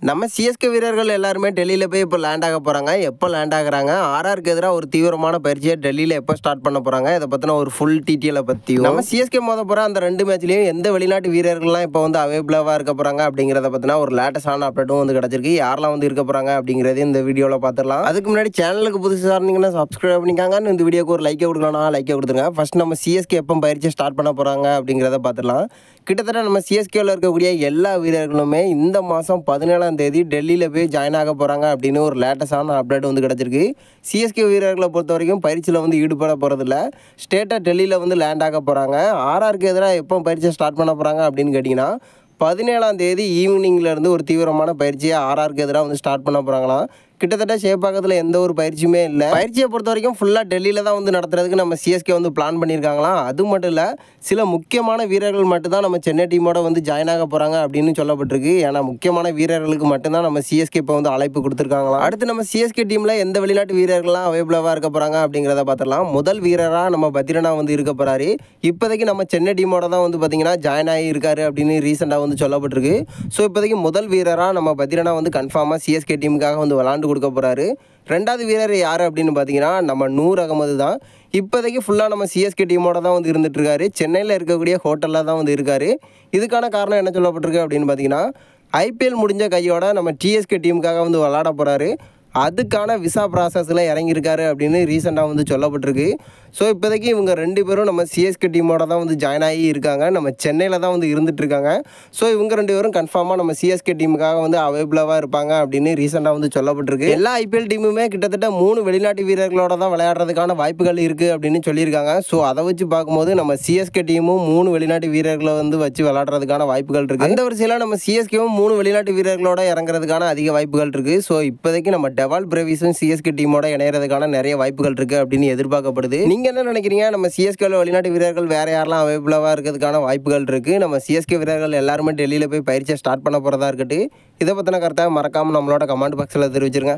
நம்ம சிஎஸ்கே வீரர்கள் எல்லாருமே டெல்லியில் போய் இப்போ லேண்ட் ஆக போகிறாங்க. எப்போ லேண்ட் ஆகுறாங்க, ஆர்ஆருக்கு எதிராக ஒரு தீவிரமான பயிற்சியை டெல்லியில் எப்போ ஸ்டார்ட் பண்ண போகிறாங்க, இதை பற்றின ஒரு ஃபுல் டீட்டெயிலை பற்றியும் நம்ம சிஎஸ்கே மோத போகிற அந்த 2 மேட்ச்லேயும் எந்த வெளிநாட்டு வீரர்கள்லாம் இப்போ வந்து அவைலபிளாக இருக்க போகிறாங்க அப்படிங்கிறத பற்றின ஒரு லேட்டஸ்டான அப்டேட்டும் வந்து கிடச்சிருக்கு. யாரெல்லாம் வந்து இருக்க போகிறாங்க அப்படிங்கிறதையும் இந்த வீடியோவில் பார்த்துடலாம். அதுக்கு முன்னாடி சேனலுக்கு புதுசாக இருந்தீங்கன்னா சப்ஸ்கிரைப் பண்ணிக்காங்கன்னு இந்த வீடியோக்கு ஒரு லைக்கை கொடுக்கலாம். லைக்கை கொடுத்துருங்க. ஃபர்ஸ்ட் நம்ம சிஎஸ்கே எப்போ பயிற்சியை ஸ்டார்ட் பண்ண போகிறாங்க அப்படிங்கிறத பார்த்துடலாம். கிட்டத்தட்ட நம்ம சிஎஸ்கேவில் இருக்கக்கூடிய எல்லா வீரர்களுமே இந்த மாதம் 17ஆம் தேதி டெல்லியில் போய் ஜாயின் ஆக போகிறாங்க அப்படின்னு ஒரு லேட்டஸ்டான அப்டேட் வந்து கிடச்சிருக்கு. சிஎஸ்கே வீரர்களை பொறுத்த வரைக்கும் பயிற்சியில் வந்து ஈடுபட போகிறதில்ல. ஸ்டேட்டாக டெல்லியில் வந்து லேண்ட் ஆக போகிறாங்க. ஆர்ஆருக்கு எதிராக எப்போ பயிற்சியை ஸ்டார்ட் பண்ண போகிறாங்க அப்படின்னு கேட்டிங்கன்னா 17ஆம் தேதி ஈவினிங்லேருந்து ஒரு தீவிரமான பயிற்சியை ஆர்ஆருக்கு எதிராக வந்து ஸ்டார்ட் பண்ண போகிறாங்களாம். கிட்டத்தட்ட சேப்பாக்கத்தில் எந்த ஒரு பயிற்சியுமே இல்லை. பயிற்சியை பொறுத்த வரைக்கும் ஃபுல்லாக டெல்லியில் தான் வந்து நடத்துறதுக்கு நம்ம சிஎஸ்கே வந்து பிளான் பண்ணியிருக்காங்களாம். அது மட்டும் இல்லை, சில முக்கியமான வீரர்கள் மட்டும்தான் நம்ம சென்னை டீமோட வந்து ஜாயின் ஆக போகிறாங்க அப்படின்னு சொல்லப்பட்டிருக்கு. ஏன்னா முக்கியமான வீரர்களுக்கு மட்டும்தான் நம்ம சிஎஸ்கே இப்போ வந்து அழைப்பு கொடுத்துருக்காங்களாம். அடுத்து நம்ம சிஎஸ்கே டீமில் எந்த வெளிநாட்டு வீரர்கள்லாம் அவைலபிளாக இருக்க போகிறாங்க அப்படிங்கிறத பார்த்துடலாம். முதல் வீரராக நம்ம பத்ரினா வந்து இருக்க போகிறாரு. இப்போதைக்கு நம்ம சென்னை டீமோட தான் வந்து பார்த்திங்கன்னா ஜாயின் ஆகி இருக்காரு அப்படின்னு ரீசெண்டாக வந்து சொல்லப்பட்டிருக்கு. ஸோ இப்போதைக்கு முதல் வீரராக நம்ம பத்ரினா வந்து கன்ஃபார்மாக சிஎஸ்கே டீமுக்காக வந்து விளாண்டு கொடுக்க போகிறாரு. ரெண்டாவது வீரர் யார் அப்படின்னு பார்த்தீங்கன்னா நம்ம நூர் அகமது தான். இப்போதைக்கு ஃபுல்லாக நம்ம சிஎஸ்கே டீமோட தான் வந்து இருந்துகிட்ருக்காரு. சென்னையில் இருக்கக்கூடிய ஹோட்டலில் தான் வந்து இருக்கார். இதுக்கான காரணம் என்ன சொல்லப்பட்டிருக்கு அப்படின்னு பார்த்தீங்கன்னா ஐபிஎல் முடிஞ்ச கையோட நம்ம டிஎஸ்கே டீமுக்காக வந்து விளாட போகிறாரு. அதுக்கான விசா ப்ராசஸில் இறங்கியிருக்காரு அப்படின்னு ரீசெண்டாக வந்து சொல்லப்பட்டிருக்கு. ஸோ இப்போதைக்கு இவங்க 2 பேரும் நம்ம சிஎஸ்கே டீமோட தான் வந்து ஜாயின் ஆகி இருக்காங்க. நம்ம சென்னையில் தான் வந்து இருந்துகிட்ருக்காங்க. ஸோ இவங்க 2 பேரும் கன்ஃபார்மாக நம்ம சிஎஸ்கே டீமுக்காக வந்து அவைலபிளாக இருப்பாங்க அப்படின்னு ரீசெண்டாக வந்து சொல்லப்பட்டிருக்கு. எல்லா ஐபிஎல் டீமுமே கிட்டத்தட்ட 3 வெளிநாட்டு வீரர்களோட தான் விளையாடுறதுக்கான வாய்ப்புகள் இருக்குது அப்படின்னு சொல்லியிருக்காங்க. ஸோ அதை வச்சு பார்க்கும்போது நம்ம சிஎஸ்கே டீமும் 3 வெளிநாட்டு வீரர்களை வந்து வச்சு விளையாடுறதுக்கான வாய்ப்புகள் இருக்குது. அந்த வரிசையில் நம்ம சிஎஸ்கேவும் 3 வெளிநாட்டு வீரர்களோட இறங்குறதுக்கான அதிக வாய்ப்புகள் இருக்குது. ஸோ இப்போதைக்கு நம்ம டெவால் பிரேவிஸும் சிஎஸ்கே டீமோட இணையறதுக்கான நிறைய வாய்ப்புகள் இருக்குது அப்படின்னு எதிர்பார்க்கப்படுது. நீங்கள் என்ன நினைக்கிறீங்க? நம்ம சிஎஸ்கேவில் வெளிநாட்டு வீரர்கள் வேறு யாரெல்லாம் அவைலபிளாக இருக்கிறதுக்கான வாய்ப்புகள் இருக்குது? நம்ம சிஎஸ்கே வீரர்கள் எல்லாருமே டெல்லியில் போய் பயிற்சியை ஸ்டார்ட் பண்ண போகிறதா இருக்கட்டும். இதை பற்றின கருத்தை மறக்காமல் நம்மளோட கமெண்ட் பாக்ஸில் தெரிவிச்சிருங்க.